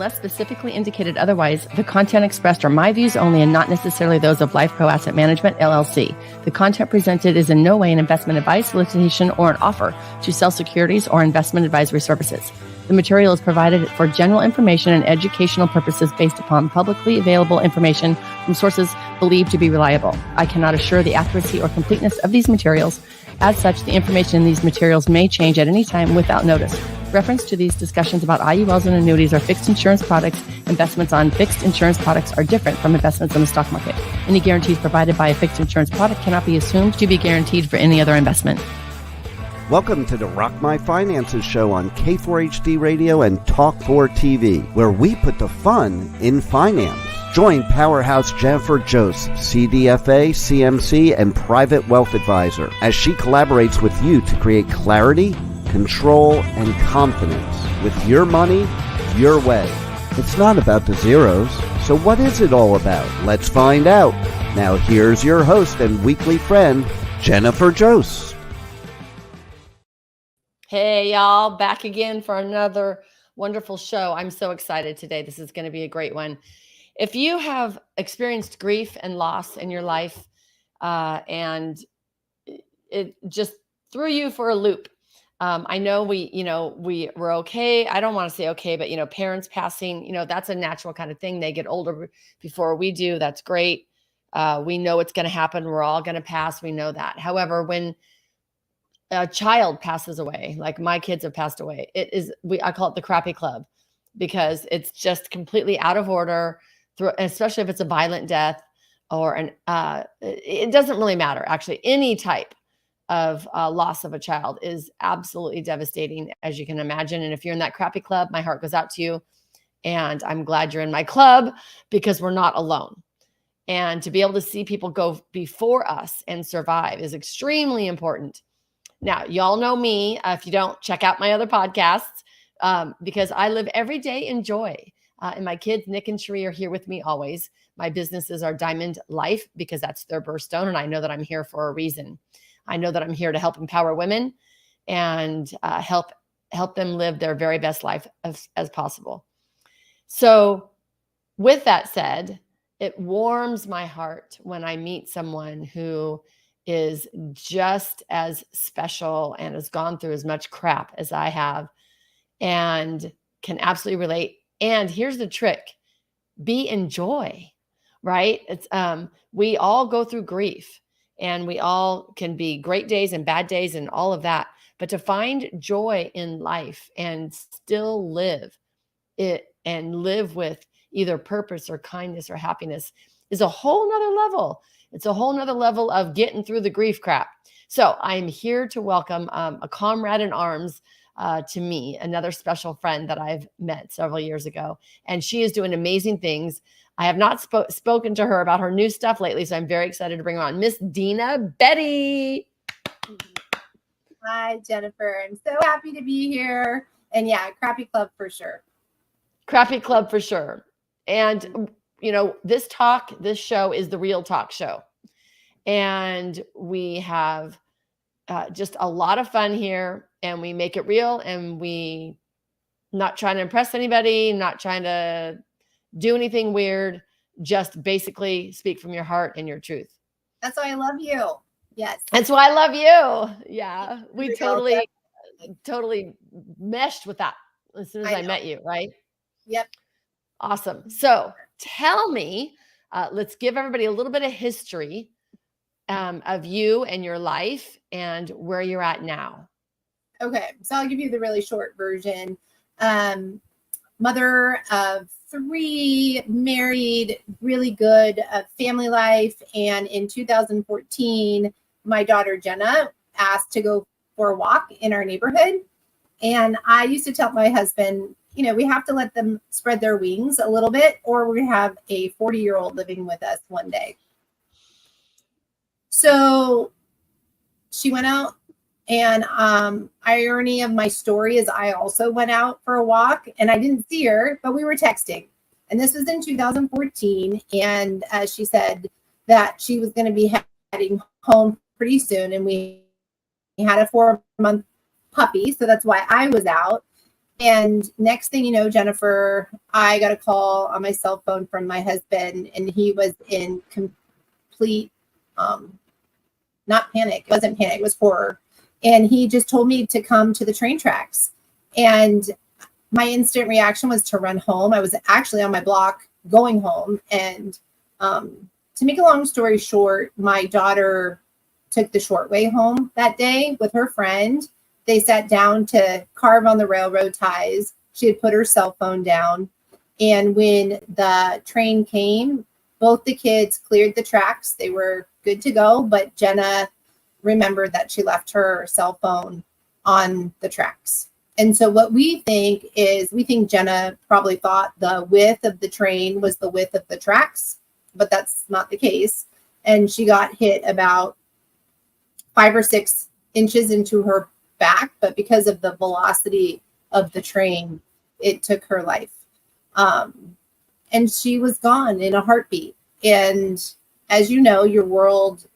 Unless specifically indicated otherwise, the content expressed are my views only and not necessarily those of Lifeco Asset Management, LLC. The content presented is in no way an investment advice, solicitation, or an offer to sell securities or investment advisory services. The material is provided for general information and educational purposes based upon publicly available information from sources believed to be reliable. I cannot assure the accuracy or completeness of these materials. As such, the information in these materials may change at any time without notice. Reference to these discussions about IULs and annuities or fixed insurance products. Investments on fixed insurance products are different from investments in the stock market. Any guarantees provided by a fixed insurance product cannot be assumed to be guaranteed for any other investment. Welcome to the Rock My Finances show on K4HD Radio and Talk4 TV, where we put the fun in finance. Join Powerhouse Jennifer Jose, CDFA, CMC, and Private Wealth Advisor, as she collaborates with you to create clarity, control, and confidence with your money, your way. It's not about the zeros, so what is it all about? Let's find out. Now here's your host and weekly friend, Jennifer Jose. Hey, y'all, back again for another wonderful show. I'm so excited today. This is going to be a great one. If you have experienced grief and loss in your life, and it just threw you for a loop, I know we're okay. I don't want to say okay, but parents passing, that's a natural kind of thing. They get older before we do. That's great. We know it's going to happen. We're all going to pass. We know that. However, when a child passes away, like my kids have passed away, I call it the crappy club, because it's just completely out of order, especially if it's a violent death or it doesn't really matter. Actually, any type of loss of a child is absolutely devastating, as you can imagine. And if you're in that crappy club, my heart goes out to you. And I'm glad you're in my club, because we're not alone. And to be able to see people go before us and survive is extremely important. Now, y'all know me. If you don't, check out my other podcasts, because I live every day in joy. And my kids, Nick and Cherie, are here with me always. My businesses are Diamond Life, because that's their birthstone. And I know that I'm here for a reason. I know that I'm here to help empower women and help them live their very best life as possible. So with that said, it warms my heart when I meet someone who is just as special and has gone through as much crap as I have and can absolutely relate. And here's the trick: be in joy, right? It's we all go through grief, and we all can be great days and bad days and all of that. But to find joy in life and still live it and live with either purpose or kindness or happiness is a whole nother level. It's a whole nother level of getting through the grief crap. So I'm here to welcome a comrade in arms to me, another special friend that I've met several years ago. And she is doing amazing things. I have not spoken to her about her new stuff lately, so I'm very excited to bring her on. Miss Dena Betti. Hi, Jennifer. I'm so happy to be here. And yeah, Crappy Club for sure. Crappy Club for sure. And this show is the Real Talk show. And we have just a lot of fun here, and we make it real, and we not trying to impress anybody, not trying to do anything weird, just basically speak from your heart and your truth. That's why I love you. Yes. That's why I love you. Yeah. We totally meshed with that as soon as I met you, right? Yep. Awesome. So tell me, let's give everybody a little bit of history of you and your life and where you're at now. Okay. So I'll give you the really short version. Mother of 3, married, really good family life. And in 2014, my daughter Jenna asked to go for a walk in our neighborhood. And I used to tell my husband, we have to let them spread their wings a little bit, or we're going to have a 40-year-old living with us one day. So she went out, and irony of my story is I also went out for a walk, and I didn't see her, but we were texting. And this was in 2014. And she said that she was going to be heading home pretty soon. And we had a 4-month puppy. So that's why I was out. And next thing you know, Jennifer, I got a call on my cell phone from my husband, and he was in complete, not panic. It wasn't panic, it was horror. And he just told me to come to the train tracks. And my instant reaction was to run home. I was actually on my block going home. And to make a long story short, my daughter took the short way home that day with her friend. They sat down to carve on the railroad ties. She had put her cell phone down. And when the train came, both the kids cleared the tracks. They were good to go, but Jenna remembered that she left her cell phone on the tracks. And so what we think is, we think Jenna probably thought the width of the train was the width of the tracks, but that's not the case. And she got hit about 5 or 6 inches into her back, but because of the velocity of the train, it took her life. And she was gone in a heartbeat. And as you know, your world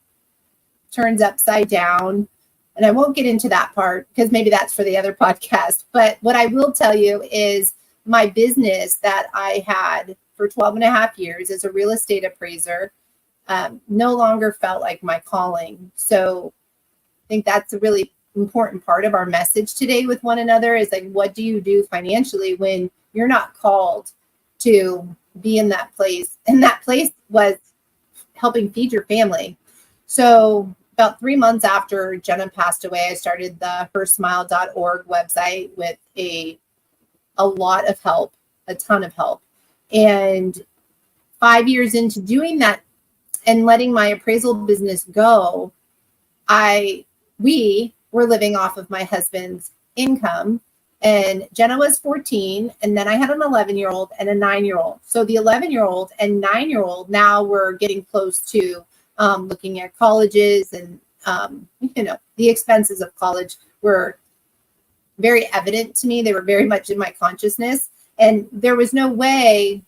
turns upside down. And I won't get into that part because maybe that's for the other podcast. But what I will tell you is my business that I had for 12 and a half years as a real estate appraiser no longer felt like my calling. So I think that's a really important part of our message today with one another is like, what do you do financially when you're not called to be in that place? And that place was helping feed your family. So about 3 months after Jenna passed away, I started the hersmile.org website with a lot of help, a ton of help. And 5 years into doing that and letting my appraisal business go, we were living off of my husband's income. And Jenna was 14, and then I had an 11-year-old and a 9-year-old. So the 11-year-old and 9-year-old now were getting close to looking at colleges, and the expenses of college were very evident to me. They were very much in my consciousness, and there was no way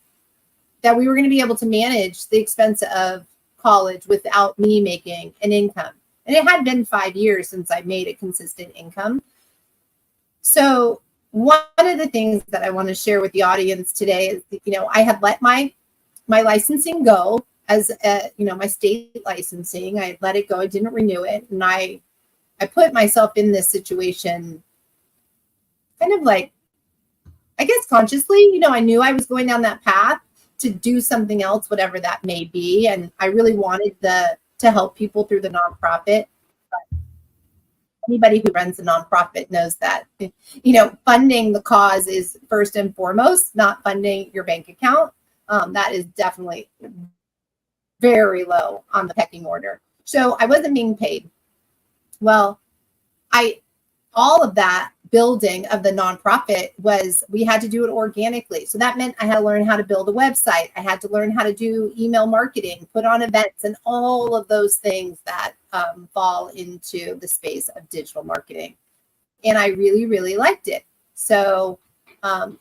that we were going to be able to manage the expense of college without me making an income. And it had been 5 years since I made a consistent income. So one of the things that I want to share with the audience today is, I had let my licensing go as my state licensing. I let it go. I didn't renew it. And I put myself in this situation kind of like, I guess consciously, I knew I was going down that path to do something else, whatever that may be. And I really wanted to help people through the nonprofit. But anybody who runs a nonprofit knows that, funding the cause is first and foremost, not funding your bank account. That is definitely very low on the pecking order. So I wasn't being paid. Well, all of that building of the nonprofit we had to do it organically. So that meant I had to learn how to build a website. I had to learn how to do email marketing, put on events, and all of those things that fall into the space of digital marketing. And I really, really liked it. So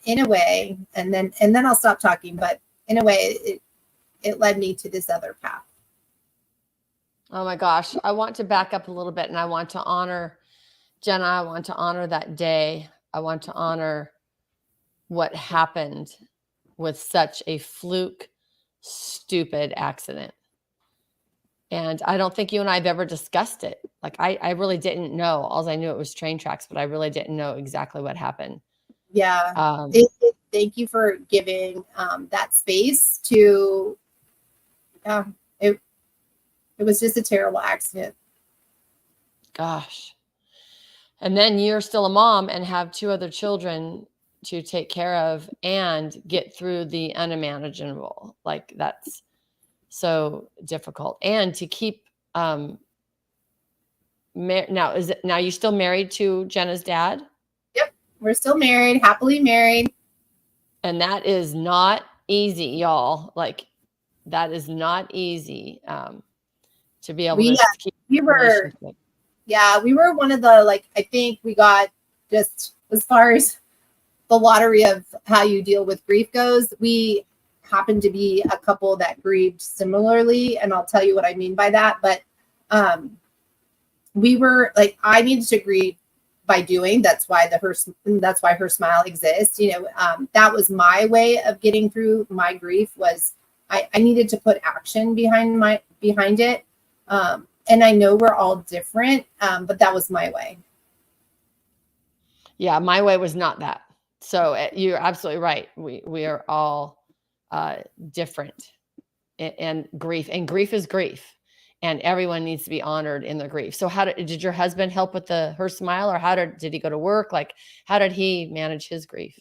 in a way, and then I'll stop talking, but in a way, it led me to this other path. Oh my gosh. I want to back up a little bit, and I want to honor Jenna. I want to honor that day. I want to honor what happened with such a fluke, stupid accident. And I don't think you and I have ever discussed it. Like I really didn't know. All I knew it was train tracks, but I really didn't know exactly what happened. Yeah. Thank you for giving that space to, it was just a terrible accident. Gosh. And then you're still a mom and have 2 other children to take care of and get through the unimaginable. Like that's so difficult. And to keep, now you still married to Jenna's dad? Yep. We're still married, happily married. And that is not easy, y'all. Like that is not easy to be able to keep we were one of the, I think we got, just as far as the lottery of how you deal with grief goes, we happened to be a couple that grieved similarly. And I'll tell you what I mean by that. But we were I needed to grieve by doing. That's why her smile exists. That was my way of getting through my grief. Was I needed to put action behind it. And I know we're all different, but that was my way. Yeah, my way was not that. So you're absolutely right. We are all different, and grief is grief, and everyone needs to be honored in their grief. So did your husband help with her smile, or did he go to work? Like, how did he manage his grief?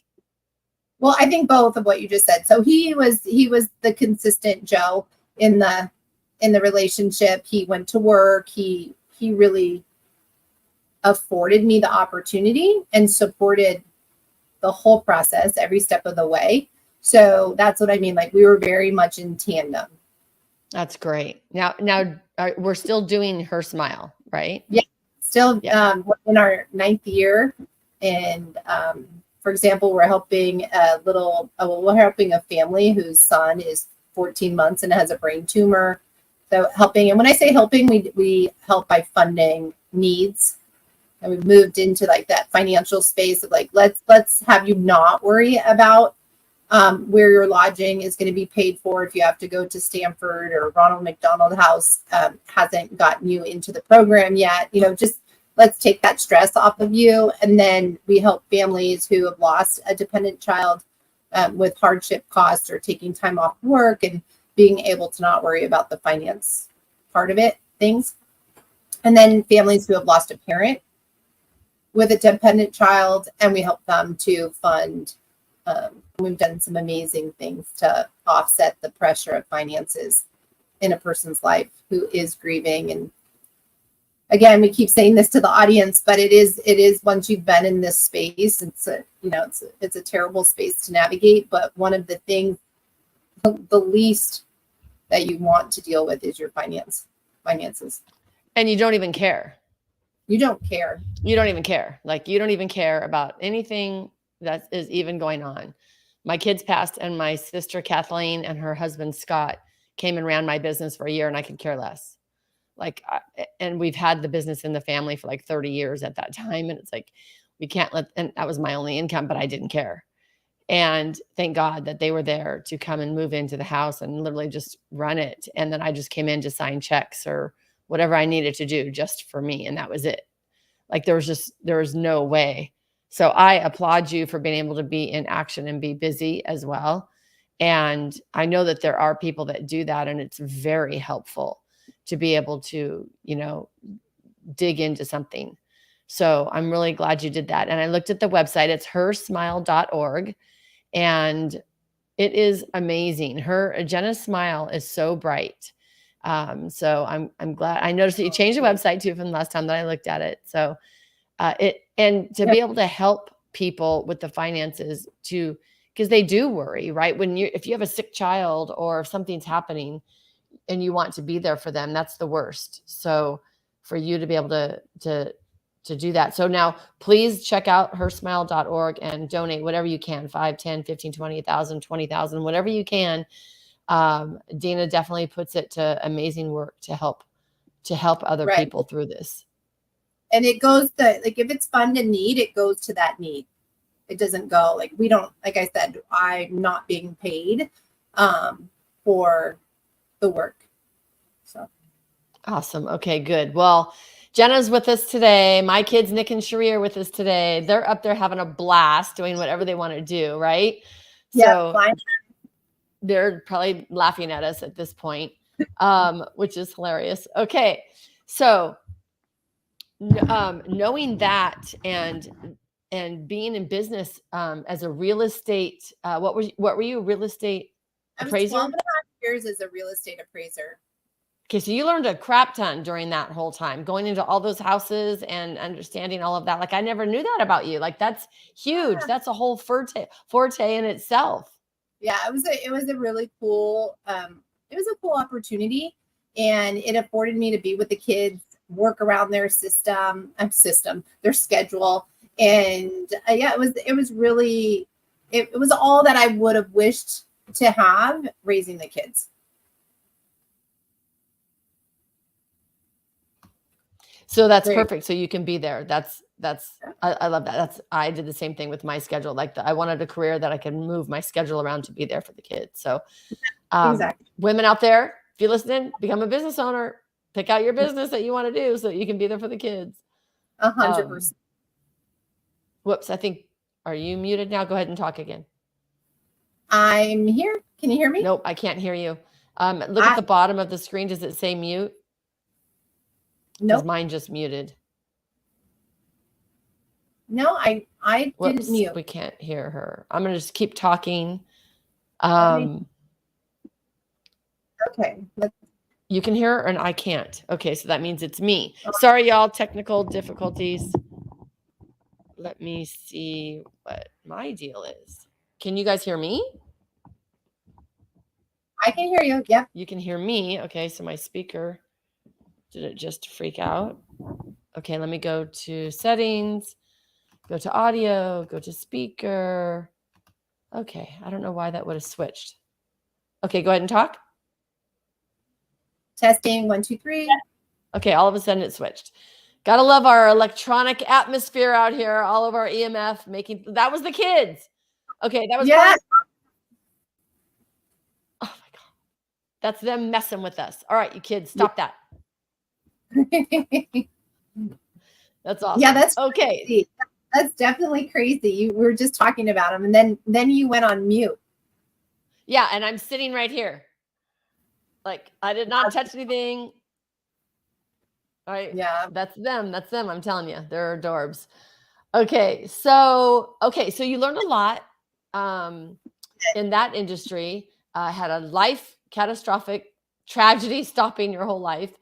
Well, I think both of what you just said. So he was the consistent Joe in the relationship. He went to work. He really afforded me the opportunity and supported the whole process every step of the way. So that's what I mean. Like, we were very much in tandem. That's great. Now we're still doing her smile, right? Yeah. Still, we're in our 9th year. And, for example, we're helping a family whose son is 14 months and has a brain tumor. So helping, and when I say helping, we help by funding needs. And we've moved into like that financial space of like, let's have you not worry about where your lodging is going to be paid for if you have to go to Stanford, or Ronald McDonald House hasn't gotten you into the program yet. Just let's take that stress off of you. And then we help families who have lost a dependent child with hardship costs or taking time off work, and being able to not worry about the finance part of things. And then families who have lost a parent with a dependent child, and we help them to fund. We've done some amazing things to offset the pressure of finances in a person's life who is grieving. And again, we keep saying this to the audience, but it is once you've been in this space, it's a terrible space to navigate. But one of the things, the least that you want to deal with is your finances. And you don't even care. You don't care. You don't even care. Like, you don't even care about anything that is even going on. My kids passed, and my sister Kathleen and her husband Scott came and ran my business for a year, and I could care less. Like, and we've had the business in the family for like 30 years at that time. And it's like, we can't and that was my only income, but I didn't care. And thank God that they were there to come and move into the house and literally just run it. And then I just came in to sign checks or whatever I needed to do just for me. And that was it. Like, there was no way. So I applaud you for being able to be in action and be busy as well. And I know that there are people that do that, and it's very helpful to be able to, dig into something. So I'm really glad you did that. And I looked at the website. It's hersmile.org. And it is amazing. Jenna's smile is so bright. So I'm glad. I noticed that you changed the website too from the last time that I looked at it. So to be able to help people with the finances because they do worry, right? If you have a sick child or if something's happening and you want to be there for them, that's the worst. So for you to be able to do that. So now please check out hersmile.org and donate whatever you can, 5, 10, 15, 20, 1,000, 20,000, whatever you can. Dena definitely puts it to amazing work to help other people through this. And it goes if it's fund and need, it goes to that need. It doesn't go we don't, like I said, I'm not being paid for the work. So awesome. Okay, good. Well, Jenna's with us today. My kids, Nick and Cherie, are with us today. They're up there having a blast doing whatever they want to do, right? Yeah, so they're probably laughing at us at this point, which is hilarious. Okay, so knowing that and being in business as a real estate, what were you, a real estate appraiser? I was 12 and a half years as a real estate appraiser. Okay, so you learned a crap ton during that whole time, going into all those houses and understanding all of that. Like, I never knew that about you. Like, that's huge. Yeah. That's a whole forte in itself. Yeah, it was a really cool, it was a cool opportunity, and it afforded me to be with the kids, work around their their schedule. And yeah, it was really, it was all that I would have wished to have raising the kids. So that's Great. perfect. So you can be there. I love that. I did the same thing with my schedule. Like I wanted a career that I could move my schedule around to be there for the kids. So Exactly. women out there, if you're listening, become a business owner, pick out your business that you want to do so that you can be there for the kids. 100%. Whoops. Are you muted now? Go ahead and talk again. I'm here. Can you hear me? Nope, I can't hear you. Look at the bottom of the screen. Does it say mute? Nope. Mine just muted. No, I didn't mute. We can't hear her. I'm going to just keep talking. Okay. You can hear her and I can't. Okay, so that means it's me. Sorry, y'all. Technical difficulties. Let me see what my deal is. Can you guys hear me? I can hear you. Yep. You can hear me. Okay, so my speaker, did it just freak out? Okay, let me go to settings, go to audio, go to speaker. Okay, I don't know why that would have switched. Okay, go ahead and talk. Testing 1, 2, 3. Okay, all of a sudden it switched. Gotta love our electronic atmosphere out here. All of our EMF that was the kids. Okay, that was Yeah. Oh my God. That's them messing with us. All right, you kids, stop that. That's awesome. Yeah, that's okay. Crazy. That's definitely crazy. We were just talking about them, and then you went on mute. Yeah, and I'm sitting right here. Like I did not touch anything. All right. Yeah. That's them. I'm telling you, they're adorbs. Okay. So you learned a lot in that industry. Had a life catastrophic tragedy stopping your whole life,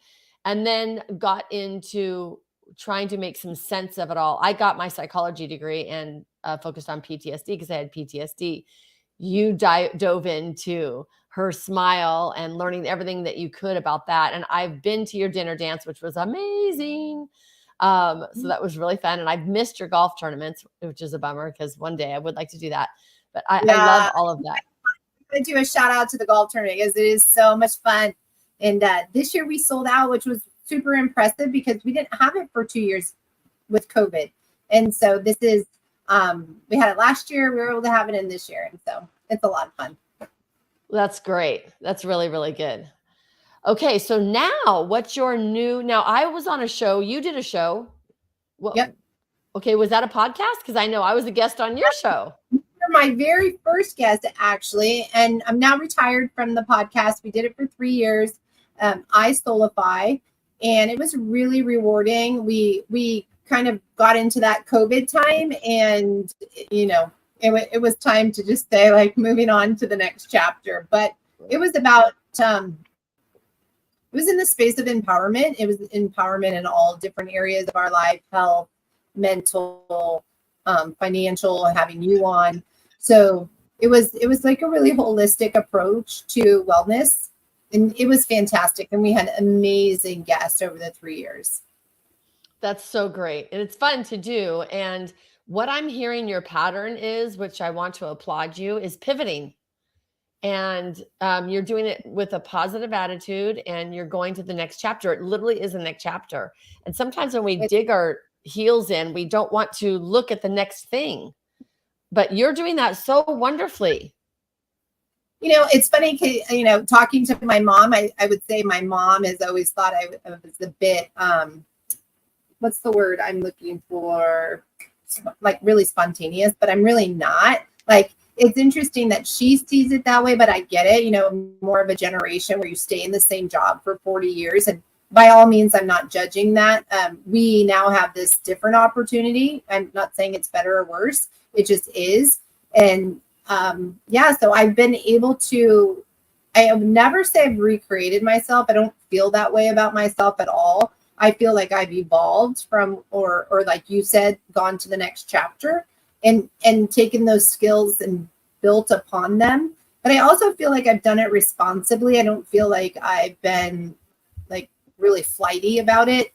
and then got into trying to make some sense of it all. I got my psychology degree and focused on PTSD because I had PTSD. You dove into her smile and learning everything that you could about that. And I've been to your dinner dance, which was amazing. So that was really fun. And I've missed your golf tournaments, which is a bummer because one day I would like to do that. But I love all of that. I'm going to do a shout out to the golf tournament because it is so much fun. And this year we sold out, which was super impressive because we didn't have it for 2 years with COVID. And so this is, we had it last year. We were able to have it in this year. And so it's a lot of fun. That's great. That's really, really good. Okay. So now what's your new, now I was on a show. You did a show. Well, yep. Okay. Was that a podcast? Because I know I was a guest on your show. You're my very first guest, actually. And I'm now retired from the podcast. We did it for 3 years. I Stolify. And it was really rewarding. We kind of got into that COVID time and, it was time to just say like moving on to the next chapter. But it was about, it was in the space of empowerment. It was empowerment in all different areas of our life, health, mental, financial, having you on. So it was like a really holistic approach to wellness. And it was fantastic. And we had amazing guests over the 3 years. That's so great. And it's fun to do. And what I'm hearing your pattern is, which I want to applaud you, is pivoting. And you're doing it with a positive attitude and you're going to the next chapter. It literally is the next chapter. And sometimes when we dig our heels in, we don't want to look at the next thing. But you're doing that so wonderfully. It's funny, talking to my mom, I would say my mom has always thought I was a bit, what's the word I'm looking for? Like really spontaneous, but I'm really not. Like, it's interesting that she sees it that way, but I get it, more of a generation where you stay in the same job for 40 years. And by all means, I'm not judging that. We now have this different opportunity. I'm not saying it's better or worse. It just is. And so I've been able to, I would never say I've recreated myself. I don't feel that way about myself at all. I feel like I've evolved from, or like you said, gone to the next chapter and taken those skills and built upon them. But I also feel like I've done it responsibly. I don't feel like I've been like really flighty about it.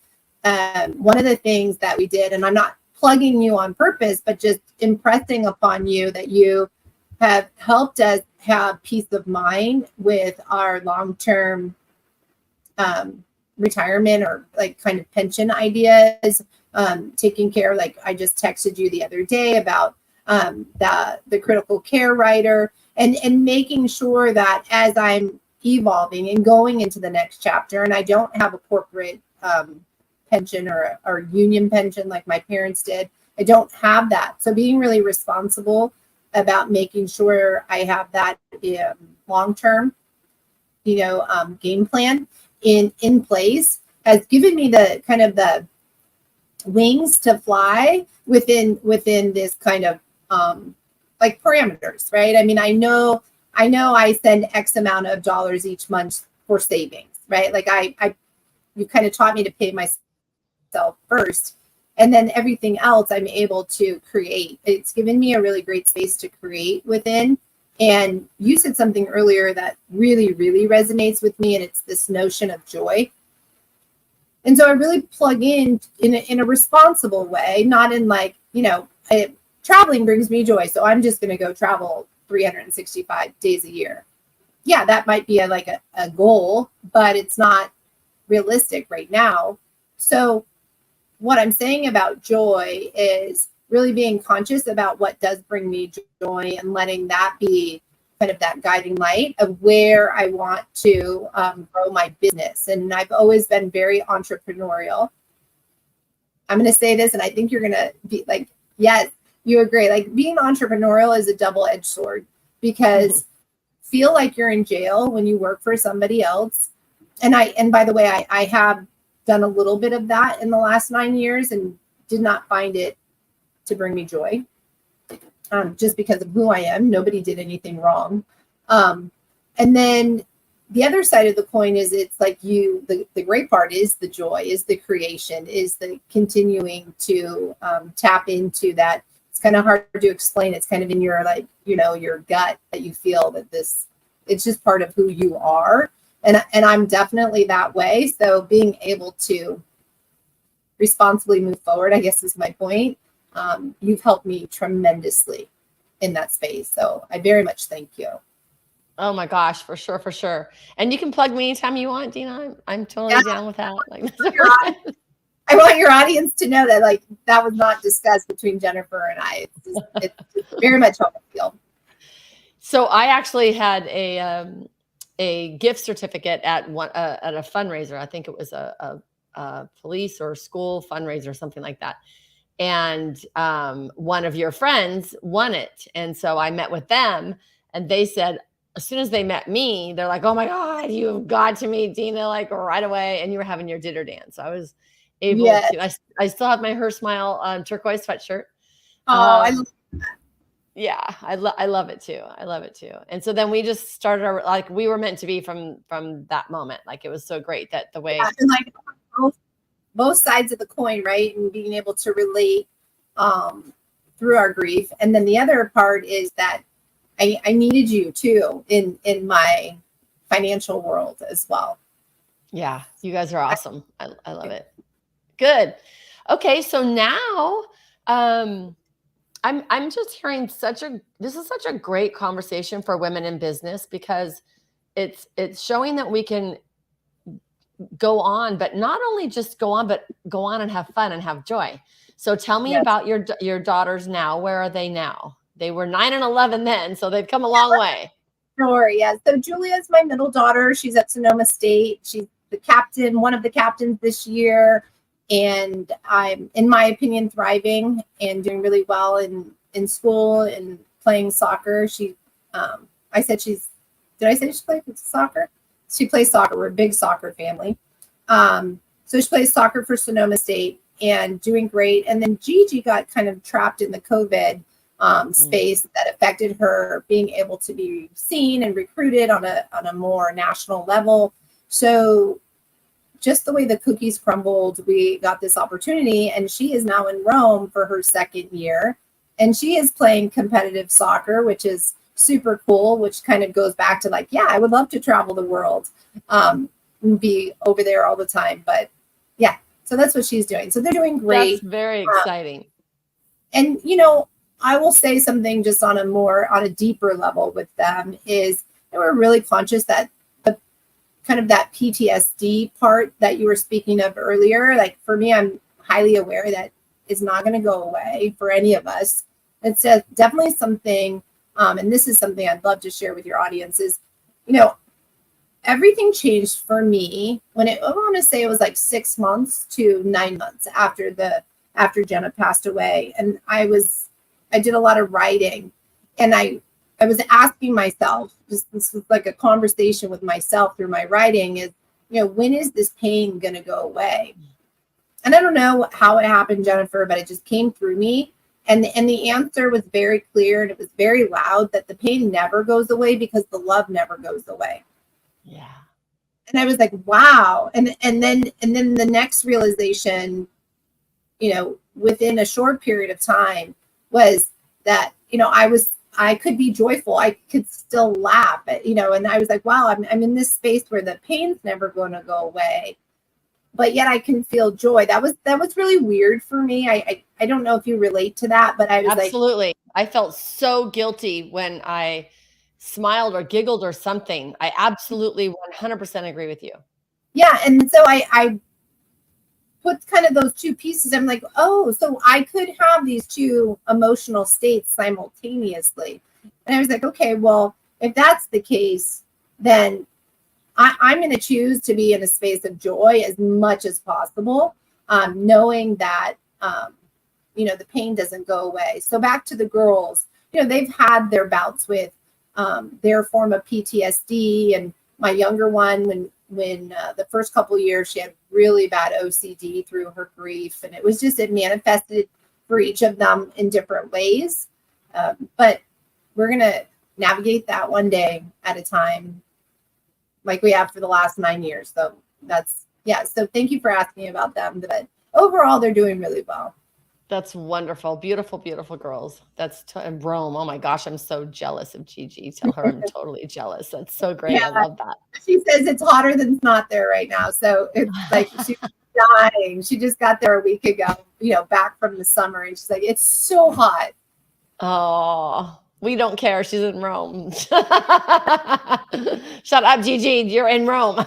One of the things that we did, and I'm not plugging you on purpose, but just impressing upon you that you have helped us have peace of mind with our long-term retirement or like kind of pension ideas, taking care, like I just texted you the other day about the critical care rider, and making sure that as I'm evolving and going into the next chapter, and I don't have a corporate pension or union pension like my parents did. I don't have that. So being really responsible about making sure I have that long-term, game plan in place has given me the kind of the wings to fly within this kind of like parameters, right? I mean, I know I send X amount of dollars each month for savings, right? Like you kind of taught me to pay myself first, and then everything else I'm able to create. It's given me a really great space to create within. And you said something earlier that really, really resonates with me, and it's this notion of joy. And so I really plug in a responsible way, not in like, traveling brings me joy, so I'm just going to go travel 365 days a year. Yeah, that might be a goal, but it's not realistic right now. So what I'm saying about joy is really being conscious about what does bring me joy and letting that be kind of that guiding light of where I want to grow my business. And I've always been very entrepreneurial. I'm going to say this, and I think you're going to be like, yes, you agree. Like, being entrepreneurial is a double-edged sword, because feel like you're in jail when you work for somebody else. And by the way, I have done a little bit of that in the last 9 years and did not find it to bring me joy, just because of who I am. Nobody did anything wrong. And then the other side of the coin is, it's like the great part is the joy, is the creation, is the continuing to tap into that. It's kind of hard to explain. It's kind of in your, your gut that you feel that it's just part of who you are. And I'm definitely that way. So being able to responsibly move forward, I guess, is my point. You've helped me tremendously in that space. So I very much thank you. Oh my gosh, for sure, for sure. And you can plug me anytime you want, Dena. I'm totally down with that. I want your audience to know that that was not discussed between Jennifer and I. It's very much how I feel. So I actually had a gift certificate at a fundraiser. I think it was a police or school fundraiser, something like that. And one of your friends won it. And so I met with them, and they said, as soon as they met me, they're like, oh my God, you've got to meet Dena like right away. And you were having your dinner dance. So I was able to, I still have my Her Smile turquoise sweatshirt. Oh, I love that. Yeah, I love it too. I love it too. And so then we just started we were meant to be from that moment. Like, it was so great that the way, and both sides of the coin, right? And being able to relate through our grief. And then the other part is that I needed you too in my financial world as well. Yeah, you guys are awesome. I love it. Good. Okay, so now I'm just hearing this is such a great conversation for women in business, because it's showing that we can go on, but not only just go on, but go on and have fun and have joy. So tell me about your daughters now. Where are they now? They were 9 and 11 then, so they've come a long way. Sure, yeah. So Julia is my middle daughter. She's at Sonoma State. She's the captain, one of the captains this year. And I'm, in my opinion, thriving and doing really well in school and playing soccer. Did I say she plays soccer? She plays soccer. We're a big soccer family. So she plays soccer for Sonoma State and doing great. And then Gigi got kind of trapped in the COVID space that affected her being able to be seen and recruited on a more national level. So just the way the cookies crumbled, we got this opportunity, and she is now in Rome for her second year, and she is playing competitive soccer, which is super cool, which kind of goes back to I would love to travel the world and be over there all the time. But yeah, so that's what she's doing. So they're doing great. That's very exciting. And, I will say something just on a deeper level with them is that we're really conscious that kind of that PTSD part that you were speaking of earlier. Like for me, I'm highly aware that it's not going to go away for any of us. It's definitely something, and this is something I'd love to share with your audience is, everything changed for me when I want to say it was like 6 months to 9 months after Jenna passed away. And I did a lot of writing, and I was asking myself, this was like a conversation with myself through my writing is, when is this pain going to go away? And I don't know how it happened, Jennifer, but it just came through me. And the answer was very clear, and it was very loud, that the pain never goes away because the love never goes away. Yeah. And I was like, wow. And then the next realization, within a short period of time was that, I could be joyful. I could still laugh, and I was like, wow, I'm in this space where the pain's never going to go away, but yet I can feel joy. That was really weird for me. I don't know if you relate to that, but I was absolutely. I felt so guilty when I smiled or giggled or something. I absolutely 100% agree with you. Yeah. And so I put kind of those two pieces. I'm like, oh, so I could have these two emotional states simultaneously. And I was like, okay, well, if that's the case, then I'm going to choose to be in a space of joy as much as possible, knowing that, the pain doesn't go away. So back to the girls, they've had their bouts with their form of PTSD. And my younger one, when the first couple of years, she had really bad OCD through her grief. And it manifested for each of them in different ways. But we're going to navigate that one day at a time, like we have for the last 9 years. So so thank you for asking about them. But overall, they're doing really well. That's wonderful. Beautiful, beautiful girls. That's Rome. Oh my gosh, I'm so jealous of Gigi. Tell her I'm totally jealous. That's so great. Yeah. I love that. She says it's hotter than it's not there right now. So it's like she's dying. She just got there a week ago, back from the summer. And she's like, it's so hot. Oh, we don't care. She's in Rome. Shut up, Gigi. You're in Rome.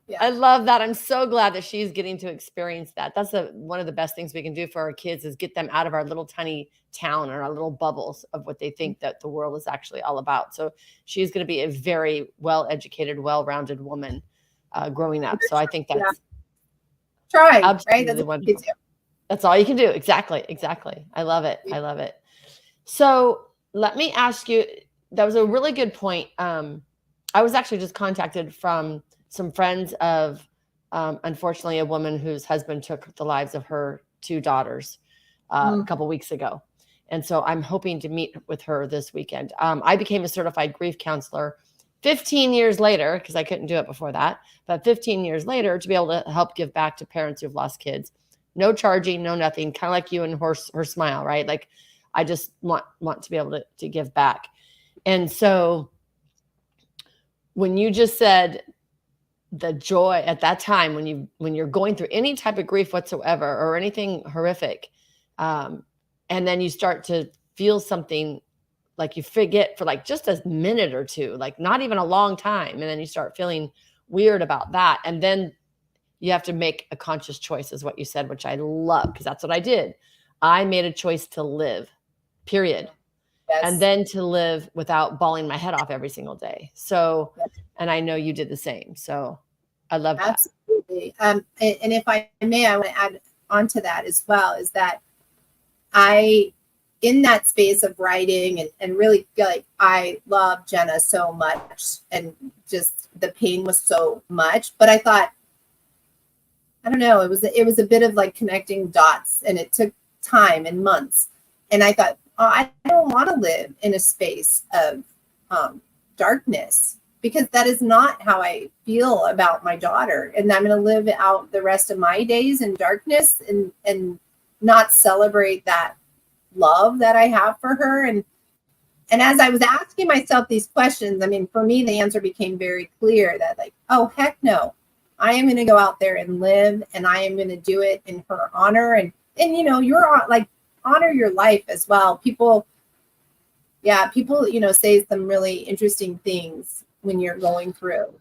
Yeah. I love that. I'm so glad that she's getting to experience that. That's one of the best things we can do for our kids is get them out of our little tiny town or our little bubbles of what they think that the world is actually all about. So she's going to be a very well-educated, well-rounded woman growing up. So I think that's trying, absolutely right? That's wonderful. That's all you can do. Exactly. I love it. I love it. So let me ask you, that was a really good point. I was actually just contacted from some friends of, unfortunately, a woman whose husband took the lives of her 2 daughters a couple weeks ago. And so I'm hoping to meet with her this weekend. I became a certified grief counselor 15 years later, because I couldn't do it before that, but 15 years later to be able to help give back to parents who've lost kids. No charging, no nothing, kind of like you and her smile, right? Like I just want to be able to give back. And so when you just said the joy at that time, when you're going through any type of grief whatsoever or anything horrific, and then you start to feel something like you forget for like just a minute or two, like not even a long time. And then you start feeling weird about that. And then you have to make a conscious choice is what you said, which I love because that's what I did. I made a choice to live, period. Yes. And then to live without bawling my head off every single day. So, and I know you did the same. So I love that. Absolutely. And if I may, I want to add on to that as well, is that in that space of writing and really feel like I love Jenna so much and just the pain was so much, but I thought, I don't know, it was a bit of like connecting dots and it took time and months. And I thought, I don't want to live in a space of darkness because that is not how I feel about my daughter. And I'm going to live out the rest of my days in darkness and not celebrate that love that I have for her. And as I was asking myself these questions, I mean, for me, the answer became very clear that like, oh, heck no, I am going to go out there and live and I am going to do it in her honor. And you're like, honor your life as well. People, say some really interesting things when you're going through.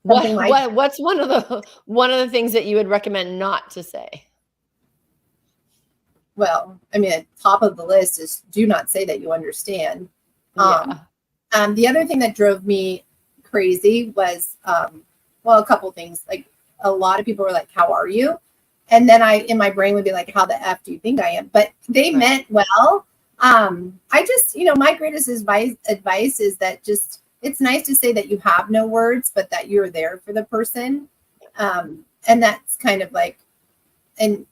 What's one of the things that you would recommend not to say? Well, I mean, at top of the list is do not say that you understand. The other thing that drove me crazy was, a couple things. Like, a lot of people were like, how are you? And then in my brain would be like, how the F do you think I am? But they meant well. I just, my greatest advice is that just, it's nice to say that you have no words, but that you're there for the person. And that's kind of like, and,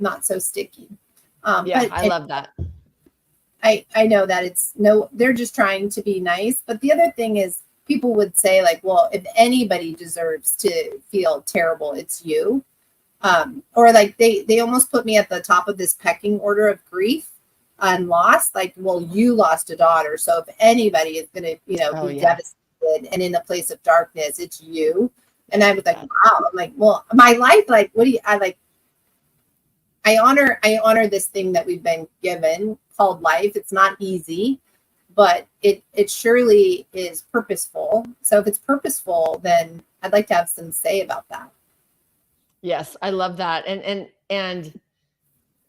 not so sticky. I love that. I know that they're just trying to be nice. But the other thing is, people would say like, well, if anybody deserves to feel terrible, it's you. Or like they almost put me at the top of this pecking order of grief and loss. Like, well, you lost a daughter, so if anybody is going to, be devastated and in a place of darkness, it's you. And I was like, wow. I'm like, well, my life, like, I honor this thing that we've been given called life. It's not easy, but it surely is purposeful. So if it's purposeful, then I'd like to have some say about that. Yes, I love that. And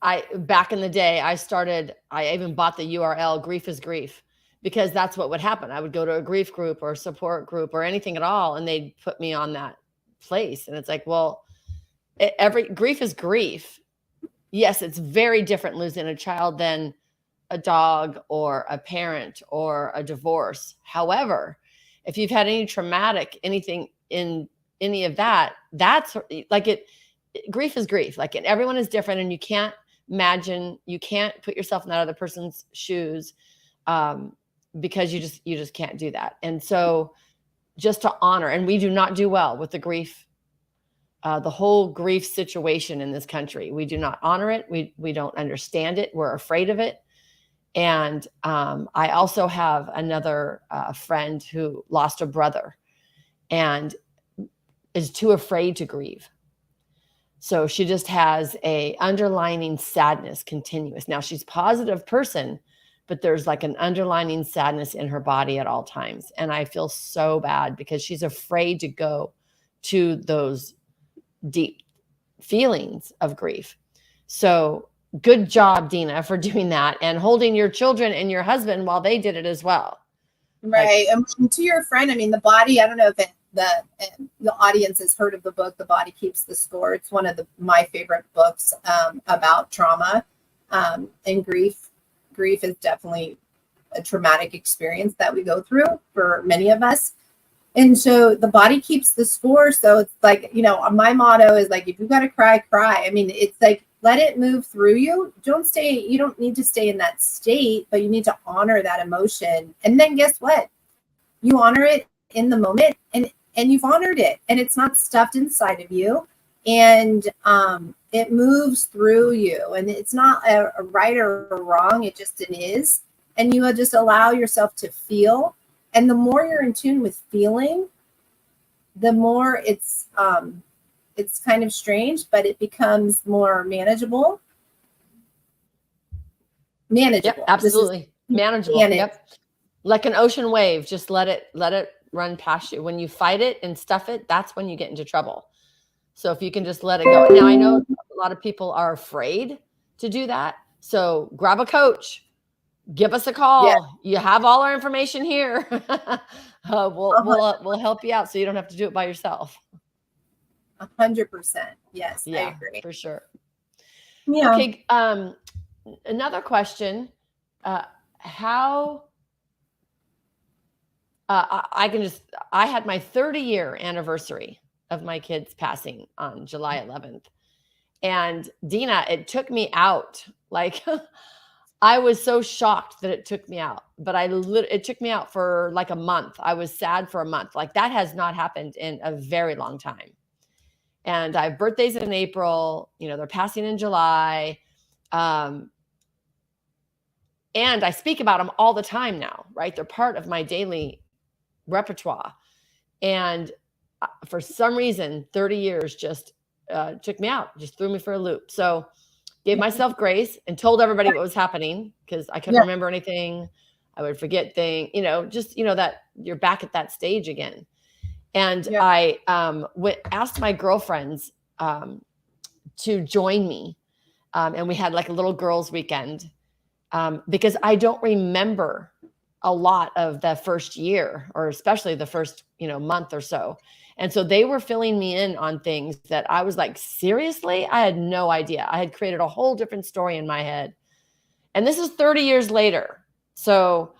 I, back in the day, I even bought the URL Grief is Grief, because that's what would happen. I would go to a grief group or support group or anything at all, and they'd put me on that place. And it's like, well, grief is grief. Yes, it's very different losing a child than a dog or a parent or a divorce. However, if you've had any traumatic, anything in any of that, that's like grief is grief. Like, everyone is different, and you can't put yourself in that other person's shoes, because you just can't do that. And so just to honor, and we do not do well with the grief, the whole grief situation in this country. We do not honor it. We don't understand it. We're afraid of it. And I also have another friend who lost a brother and is too afraid to grieve. So she just has a underlining sadness continuous. Now, she's a positive person, but there's like an underlining sadness in her body at all times. And I feel so bad because she's afraid to go to those deep feelings of grief. So good job, Dena, for doing that and holding your children and your husband while they did it as well. Right. And to your friend, I mean, the body, I don't know if the audience has heard of the book, The Body Keeps the Score. It's one of my favorite books about trauma and grief. Grief is definitely a traumatic experience that we go through for many of us. And so the body keeps the score. So it's like, my motto is like, if you got to cry, cry. I mean, it's like, let it move through you. You don't need to stay in that state, but you need to honor that emotion. And then guess what? You honor it in the moment and you've honored it, and it's not stuffed inside of you. And it moves through you, and it's not a right or a wrong. It just is. And you will just allow yourself to feel. And the more you're in tune with feeling, the more it's kind of strange, but it becomes more manageable. Yep, absolutely. Manageable. Yep. Like an ocean wave, just let it run past you. When you fight it and stuff it, that's when you get into trouble. So if you can just let it go. Now, I know a lot of people are afraid to do that. So grab a coach. Give us a call. Yeah. You have all our information here. We'll help you out so you don't have to do it by yourself. 100%. Yes, yeah, I agree. For sure. Yeah. Okay. Another question. How I had my 30-year anniversary of my kids passing on July 11th. And Dena, it took me out. Like, I was so shocked that it took me out, but it took me out for like a month. I was sad for a month. Like, that has not happened in a very long time. And I have birthdays in April, they're passing in July. And I speak about them all the time now, right? They're part of my daily repertoire. And for some reason, 30 years just took me out, just threw me for a loop. So gave myself grace and told everybody what was happening because I couldn't remember anything. I would forget things, just, that you're back at that stage again. And Yeah. I asked my girlfriends to join me. And we had like a little girls' weekend because I don't remember a lot of the first year, or especially the first, month or so. And so they were filling me in on things that I was like, seriously? I had no idea. I had created a whole different story in my head. And this is 30 years later. So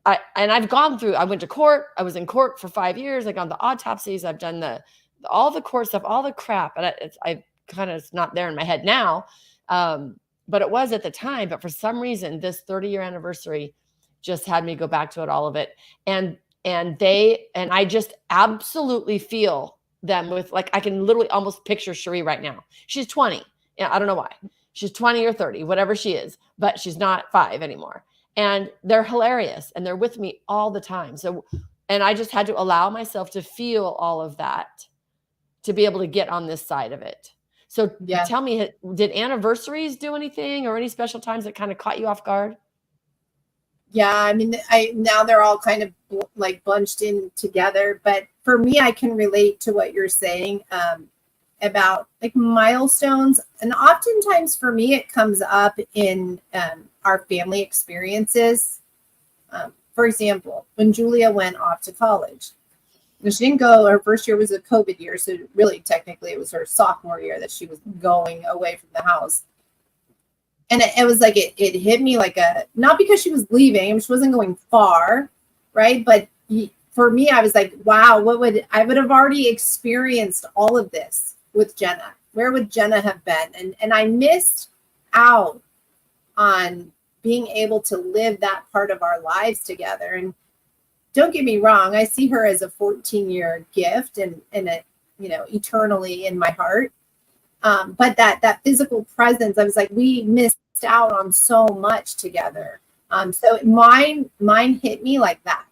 I've gone through, I went to court. I was in court for 5 years. I've gone to autopsies. I've done all the court stuff, all the crap. And I kind of, it's not there in my head now. But it was at the time. But for some reason, this 30-year anniversary just had me go back to it, all of it. And I just absolutely feel them with, like, I can literally almost picture Cherie right now. She's 20. I don't know why. She's 20 or 30, whatever she is, but she's not 5 anymore. And they're hilarious and they're with me all the time. So, and I just had to allow myself to feel all of that to be able to get on this side of it. So Tell me, did anniversaries do anything, or any special times that kind of caught you off guard? Yeah, I mean, now they're all kind of like bunched in together. But for me, I can relate to what you're saying about like milestones. And oftentimes for me, it comes up in our family experiences. For example, when Julia went off to college, she didn't go, her first year was a COVID year. So really, technically, it was her sophomore year that she was going away from the house. And it was like, it hit me like not because she was leaving, she wasn't going far, right? But for me, I was like, wow, I would have already experienced all of this with Jenna. Where would Jenna have been? And I missed out on being able to live that part of our lives together. And don't get me wrong, I see her as a 14-year gift and eternally in my heart. But that physical presence, I was like, we missed out on so much together. So mine hit me like that.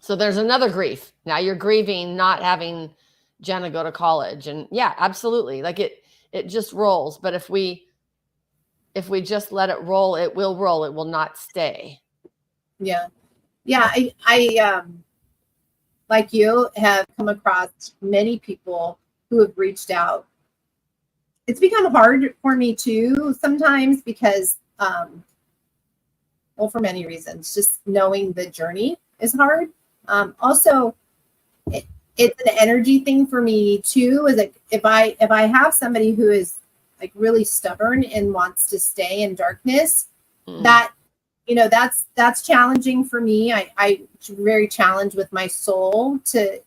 So there's another grief. Now you're grieving not having Jenna go to college. And yeah, absolutely. Like it just rolls. But if we just let it roll, it will roll. It will not stay. Yeah. Yeah. I like you, have come across many people who have reached out. It's become hard for me too sometimes because, for many reasons, just knowing the journey is hard. Also, it's an energy thing for me too. Is like if I have somebody who is like really stubborn and wants to stay in darkness, that's challenging for me. I'm very challenged with my soul to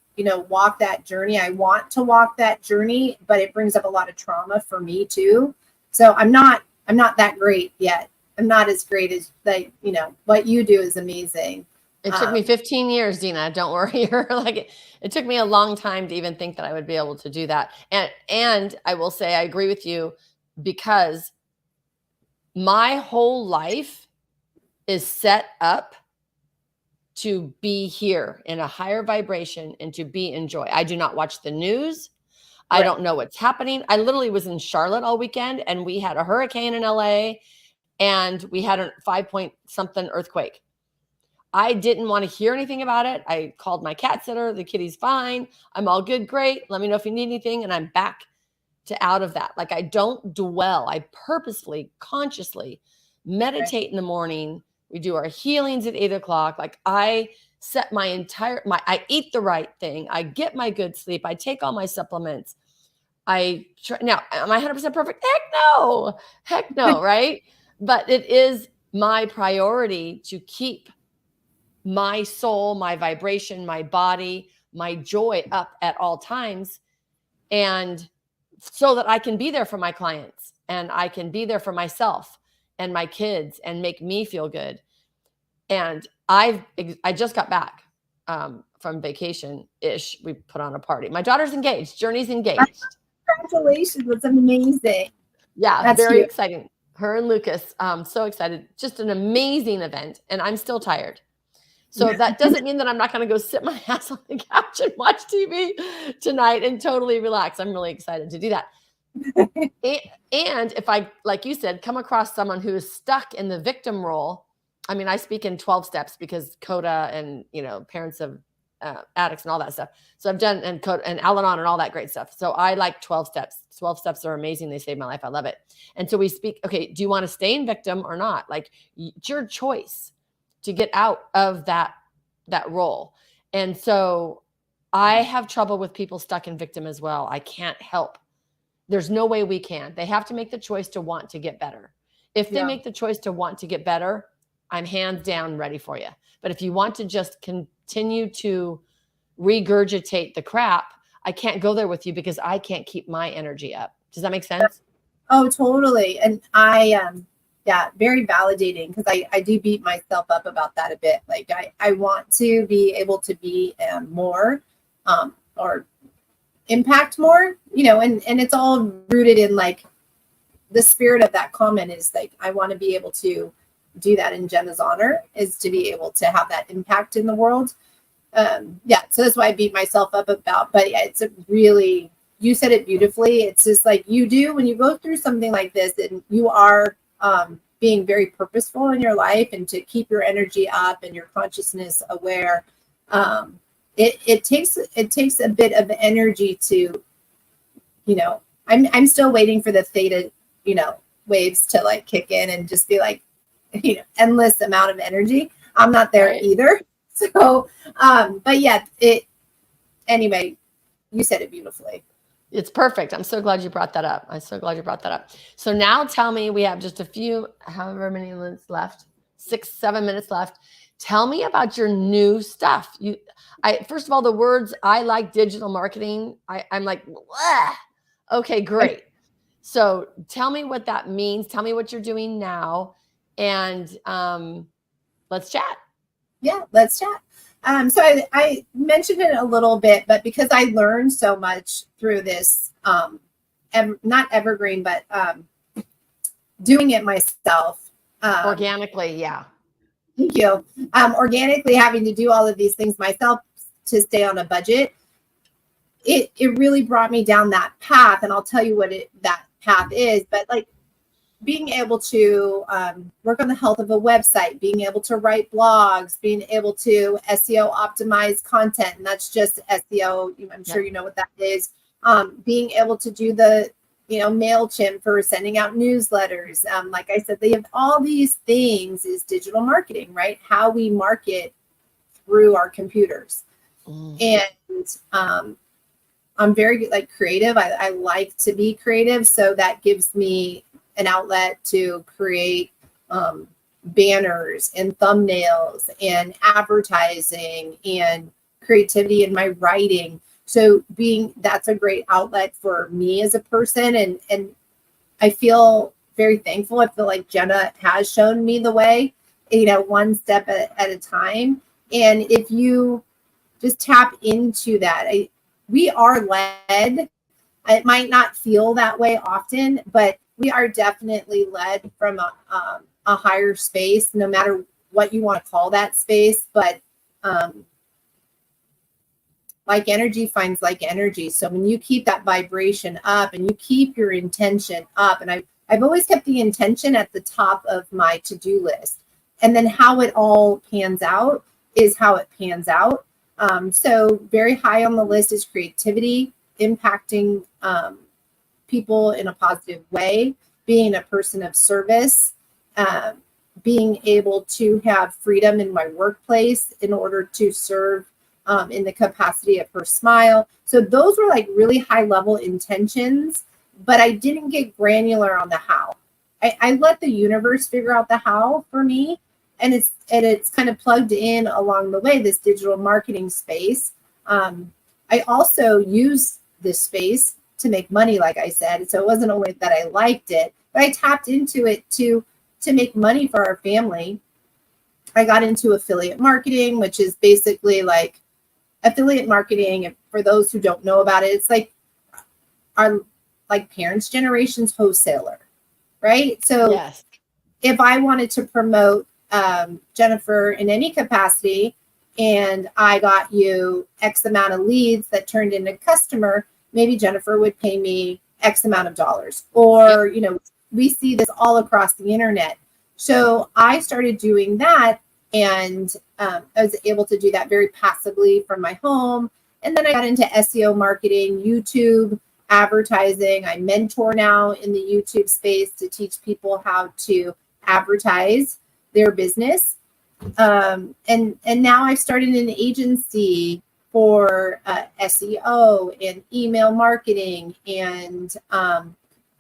walk that journey. I want to walk that journey, but it brings up a lot of trauma for me too. So I'm not that great yet. I'm not as great as what you do is amazing. It took me 15 years, Dena. Don't worry. It took me a long time to even think that I would be able to do that. And I will say, I agree with you, because my whole life is set up to be here in a higher vibration and to be in joy. I do not watch the news. Right. I don't know what's happening. I literally was in Charlotte all weekend, and we had a hurricane in LA, and we had a 5-point-something earthquake. I didn't want to hear anything about it. I called my cat sitter. The kitty's fine. I'm all good. Great. Let me know if you need anything. And I'm back to out of that. Like, I don't dwell. I purposefully, consciously meditate in the morning. We do our healings at 8:00. Like, I set I eat the right thing. I get my good sleep. I take all my supplements. Now, am I 100% perfect? Heck no. Right. But it is my priority to keep my soul, my vibration, my body, my joy up at all times. And so that I can be there for my clients, and I can be there for myself and my kids and make me feel good. And I just got back from vacation-ish. We put on a party. My daughter's engaged. Journey's engaged. Congratulations. That's amazing. Yeah, that's very exciting. Her and Lucas, so excited. Just an amazing event. And I'm still tired. So that doesn't mean that I'm not going to go sit my ass on the couch and watch TV tonight and totally relax. I'm really excited to do that. And if I, like you said, come across someone who is stuck in the victim role, I mean, I speak in 12 steps because Coda and, parents of addicts and all that stuff. So I've done, and Al-Anon and all that great stuff. So I like 12 steps. 12 steps are amazing. They saved my life. I love it. And so we speak, okay, do you want to stay in victim or not? Like, it's your choice to get out of that role. And so I have trouble with people stuck in victim as well. I can't help. There's no way we can. They have to make the choice to want to get better. If they make the choice to want to get better, I'm hands down ready for you. But if you want to just continue to regurgitate the crap, I can't go there with you because I can't keep my energy up. Does that make sense? Oh, totally. And very validating, because I do beat myself up about that a bit. Like I want to be able to be more or impact more, and it's all rooted in like the spirit of that comment is like, I want to be able to do that in Jenna's honor, is to be able to have that impact in the world. So that's why I beat myself up about, but yeah, it's a really, you said it beautifully. It's just like you do when you go through something like this, and you are being very purposeful in your life, and to keep your energy up and your consciousness aware. It takes a bit of energy to, I'm still waiting for the theta, waves to like kick in and just be like, endless amount of energy. I'm not there either. So, but yeah, anyway, you said it beautifully. It's perfect. I'm so glad you brought that up. So now tell me, we have just a few, however many minutes left, 6-7 minutes left. Tell me about your new stuff. First of all, the words, I like digital marketing. I'm like, wah. Okay, great. So tell me what that means. Tell me what you're doing now, and let's chat. Yeah, let's chat. So I mentioned it a little bit, but because I learned so much through this, not evergreen, but doing it myself. Organically, yeah. Thank you. Organically having to do all of these things myself to stay on a budget, it really brought me down that path. And I'll tell you what that path is, but like being able to work on the health of a website, being able to write blogs, being able to SEO optimize content, and that's just SEO. I'm sure you know what that is. Being able to do the MailChimp for sending out newsletters. Like I said, they have all these things is digital marketing, right? How we market through our computers. And I'm very creative. I like to be creative. So that gives me an outlet to create banners and thumbnails and advertising and creativity in my writing. So that's a great outlet for me as a person. And I feel very thankful. I feel like Jenna has shown me the way, one step at a time. And if you just tap into that, we are led. It might not feel that way often, but we are definitely led from a higher space, no matter what you want to call that space. But like energy finds like energy. So when you keep that vibration up and you keep your intention up, and I've always kept the intention at the top of my to-do list. And then how it all pans out is how it pans out. So very high on the list is creativity, impacting people in a positive way, being a person of service, being able to have freedom in my workplace in order to serve in the capacity of her smile. So those were like really high level intentions, but I didn't get granular on the how. I let the universe figure out the how for me. And it's kind of plugged in along the way, this digital marketing space. I also use this space to make money, like I said. So it wasn't only that I liked it, but I tapped into it to make money for our family. I got into affiliate marketing, which is basically like affiliate marketing. For those who don't know about it, it's like our parents' generation's wholesaler, right? So yes. If I wanted to promote Jennifer in any capacity, and I got you X amount of leads that turned into customer, maybe Jennifer would pay me X amount of dollars. Or, we see this all across the internet. So I started doing that, and I was able to do that very passively from my home. And then I got into SEO marketing, YouTube, advertising. I mentor now in the YouTube space to teach people how to advertise their business. And now I've started an agency for SEO and email marketing, and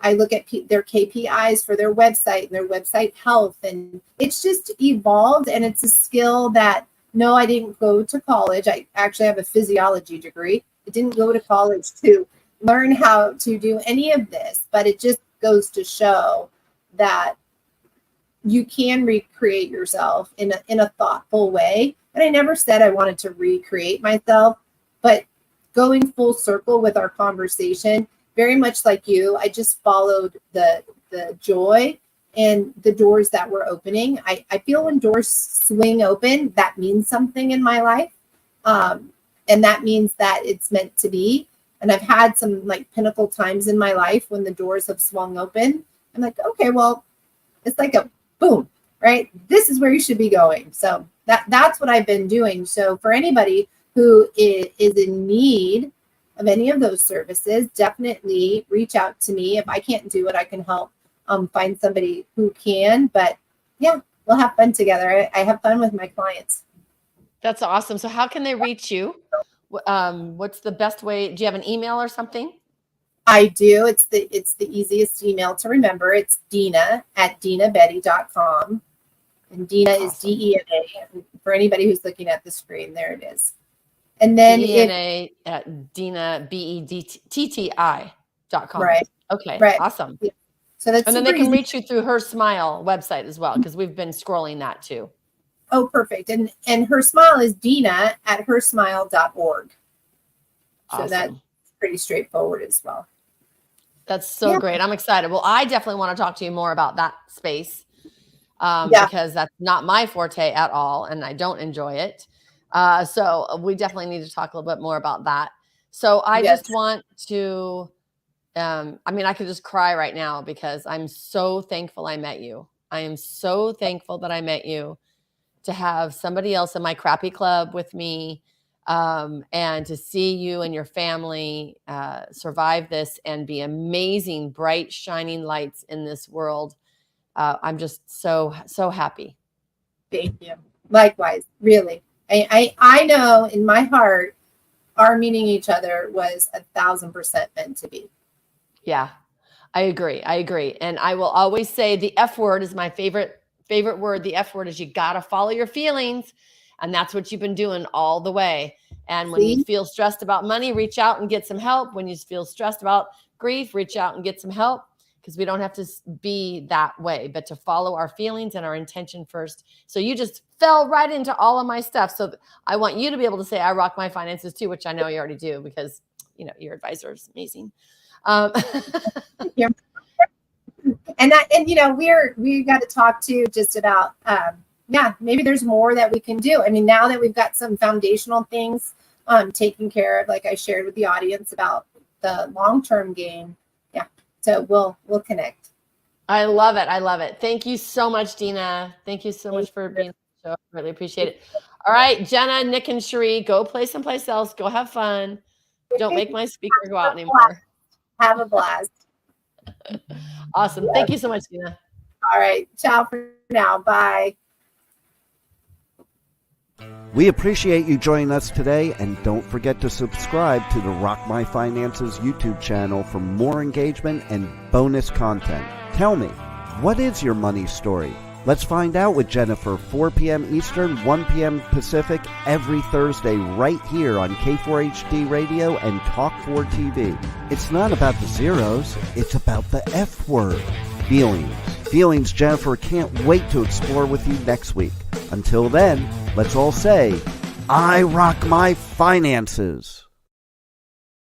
I look at their KPIs for their website and their website health, and it's just evolved, and it's a skill that, no, I didn't go to college. I actually have a physiology degree. I didn't go to college to learn how to do any of this, but it just goes to show that you can recreate yourself in a thoughtful way. And I never said I wanted to recreate myself, but going full circle with our conversation, very much like you, I just followed the joy and the doors that were opening. I feel when doors swing open, that means something in my life. And that means that it's meant to be. And I've had some like pinnacle times in my life when the doors have swung open. I'm like, okay, well, it's like a boom, right? This is where you should be going. So that's what I've been doing. So for anybody who is in need of any of those services, definitely reach out to me. If I can't do it, I can help find somebody who can. But yeah, we'll have fun together. I have fun with my clients. That's awesome. So how can they reach you? What's the best way? Do you have an email or something? I do. It's the easiest email to remember. It's Dena@denabetti.com. And Dena is DENA. For anybody who's looking at the screen, there it is. And then Dena BEDTTI.com. Right. Okay. Right. Awesome. Yeah. So that's, and then they can easy. reach you through Her Smile website as well, because we've been scrolling that too. Oh, perfect. And Her Smile is Dena@hersmile.org. Awesome. So that's pretty straightforward as well. That's so great. I'm excited. Well, I definitely want to talk to you more about that space because that's not my forte at all, and I don't enjoy it. So we definitely need to talk a little bit more about that. So I just want to, I could just cry right now because I'm so thankful I met you. I am so thankful that I met you, to have somebody else in my crappy club with me, and to see you and your family survive this and be amazing, bright, shining lights in this world. I'm just so happy. Thank you. Likewise, really. I know in my heart, our meeting each other was 1,000% meant to be. Yeah, I agree. And I will always say the F word is my favorite word. The F word is you got to follow your feelings. And that's what you've been doing all the way. And when you feel stressed about money, reach out and get some help. When you feel stressed about grief, reach out and get some help, because we don't have to be that way, but to follow our feelings and our intention first. So you just fell right into all of my stuff. So I want you to be able to say, I rock my finances too, which I know you already do, because your advisor is amazing. And we got to talk to just about, maybe there's more that we can do. I mean, now that we've got some foundational things taken care of, like I shared with the audience about the long-term game. Yeah. So we'll connect. I love it. Thank you so much, Dena. Thank you so much for being on the show. I really appreciate it. All right, Jenna, Nick, and Cherie, go play someplace else. Go have fun. Don't make my speaker go out anymore. Have a blast. Awesome. Thank you so much, Dena. All right. Ciao for now. Bye. We appreciate you joining us today, and don't forget to subscribe to the Rock My Finances YouTube channel for more engagement and bonus content. Tell me, what is your money story? Let's find out with Jennifer, 4 p.m. Eastern, 1 p.m. Pacific, every Thursday right here on K4HD Radio and Talk4 TV. It's not about the zeros, it's about the F word, feelings. Feelings Jennifer can't wait to explore with you next week. Until then, let's all say, I rock my finances.